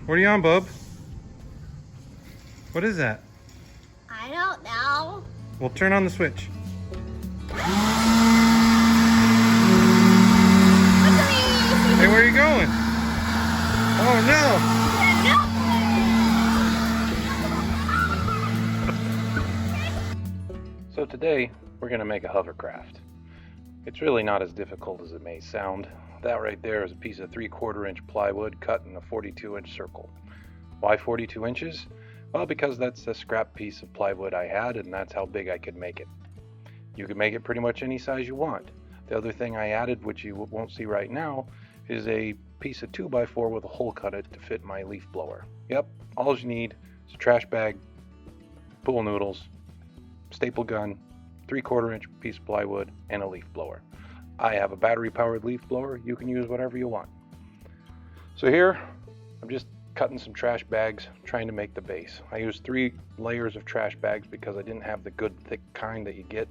What are you on, bub? What is that? I don't know. Well, turn on the switch. Hey, where are you going? Oh no! So today, we're going to make a hovercraft. It's really not as difficult as it may sound. That right there is a piece of 3/4 inch plywood cut in a 42-inch circle. Why 42 inches? Well, because that's a scrap piece of plywood I had, and that's how big I could make it. You can make it pretty much any size you want. The other thing I added, which you won't see right now, is a piece of 2x4 with a hole cut it to fit my leaf blower. Yep, all you need is a trash bag, pool noodles, staple gun, 3/4 inch piece of plywood, and a leaf blower. I have a battery powered leaf blower. You can use whatever you want. So here, I'm just cutting some trash bags, trying to make the base. I used 3 layers of trash bags because I didn't have the good thick kind that you get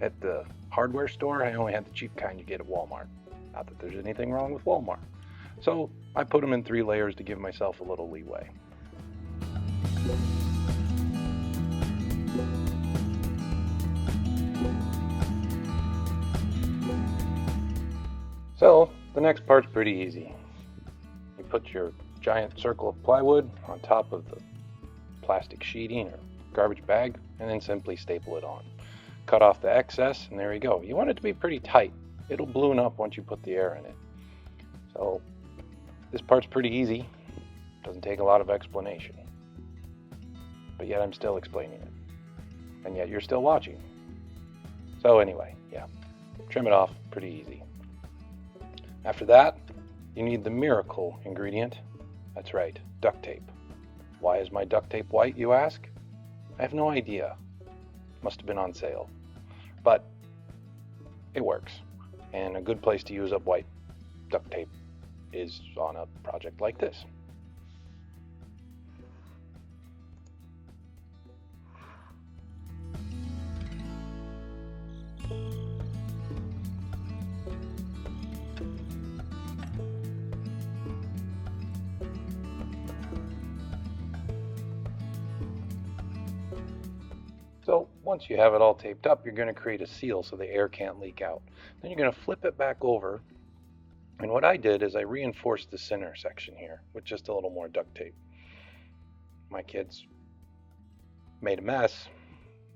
at the hardware store. I only had the cheap kind you get at Walmart. Not that there's anything wrong with Walmart. So I put them in 3 layers to give myself a little leeway. So the next part's pretty easy. You put your giant circle of plywood on top of the plastic sheeting or garbage bag and then simply staple it on. Cut off the excess and there you go. You want it to be pretty tight. It'll balloon up once you put the air in it. So this part's pretty easy. Doesn't take a lot of explanation. But yet I'm still explaining it. And yet you're still watching. So anyway, yeah, trim it off, pretty easy. After that, you need the miracle ingredient. That's right, duct tape. Why is my duct tape white, you ask? I have no idea. Must have been on sale. But it works. And a good place to use up white duct tape is on a project like this. So once you have it all taped up, you're going to create a seal so the air can't leak out. Then you're going to flip it back over. And what I did is I reinforced the center section here with just a little more duct tape. My kids made a mess,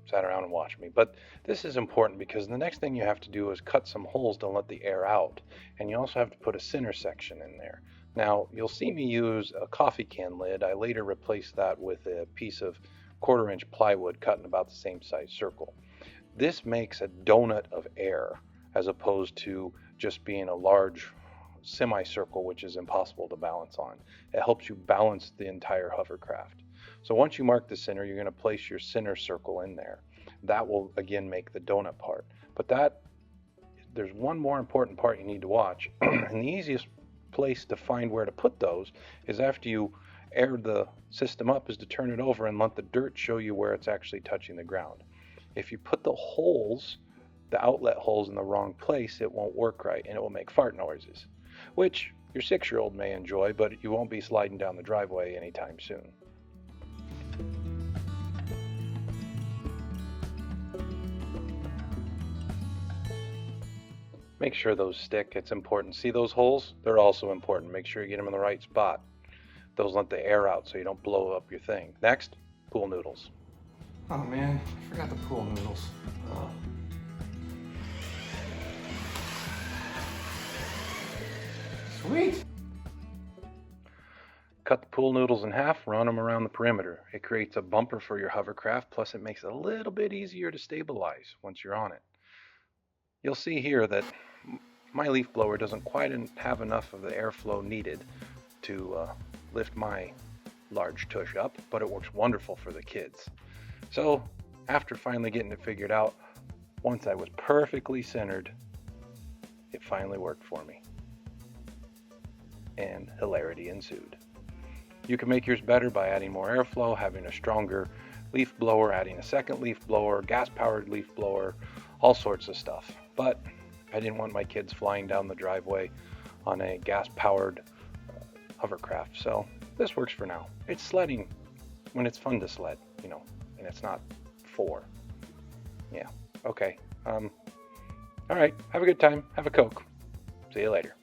sat around and watched me. But this is important because the next thing you have to do is cut some holes to let the air out. And you also have to put a center section in there. Now, you'll see me use a coffee can lid. I later replaced that with a piece of 1/4 inch plywood cut in about the same size circle. This makes a donut of air as opposed to just being a large semicircle, which is impossible to balance on. It helps you balance the entire hovercraft. So once you mark the center, you're going to place your center circle in there. That will again make the donut part. But there's one more important part you need to watch. And the easiest place to find where to put those is after you air the system up is to turn it over and let the dirt show you where it's actually touching the ground. If you put the holes, the outlet holes in the wrong place, it won't work right and it will make fart noises, which your 6-year-old may enjoy, but you won't be sliding down the driveway anytime soon. Make sure those stick, it's important. See those holes? They're also important. Make sure you get them in the right spot. Those let the air out so you don't blow up your thing. Next, pool noodles. Oh man, I forgot the pool noodles. Oh. Sweet! Cut the pool noodles in half, run them around the perimeter. It creates a bumper for your hovercraft, plus it makes it a little bit easier to stabilize once you're on it. You'll see here that my leaf blower doesn't quite have enough of the airflow needed to lift my large tush up, but it works wonderful for the kids. So after finally getting it figured out, once I was perfectly centered, it finally worked for me. And hilarity ensued. You can make yours better by adding more airflow, having a stronger leaf blower, adding a second leaf blower, gas-powered leaf blower, all sorts of stuff. But I didn't want my kids flying down the driveway on a gas-powered hovercraft, so this works for now. It's sledding when it's fun to sled, and it's not 4. Yeah, okay. All right, have a good time. Have a Coke. See you later.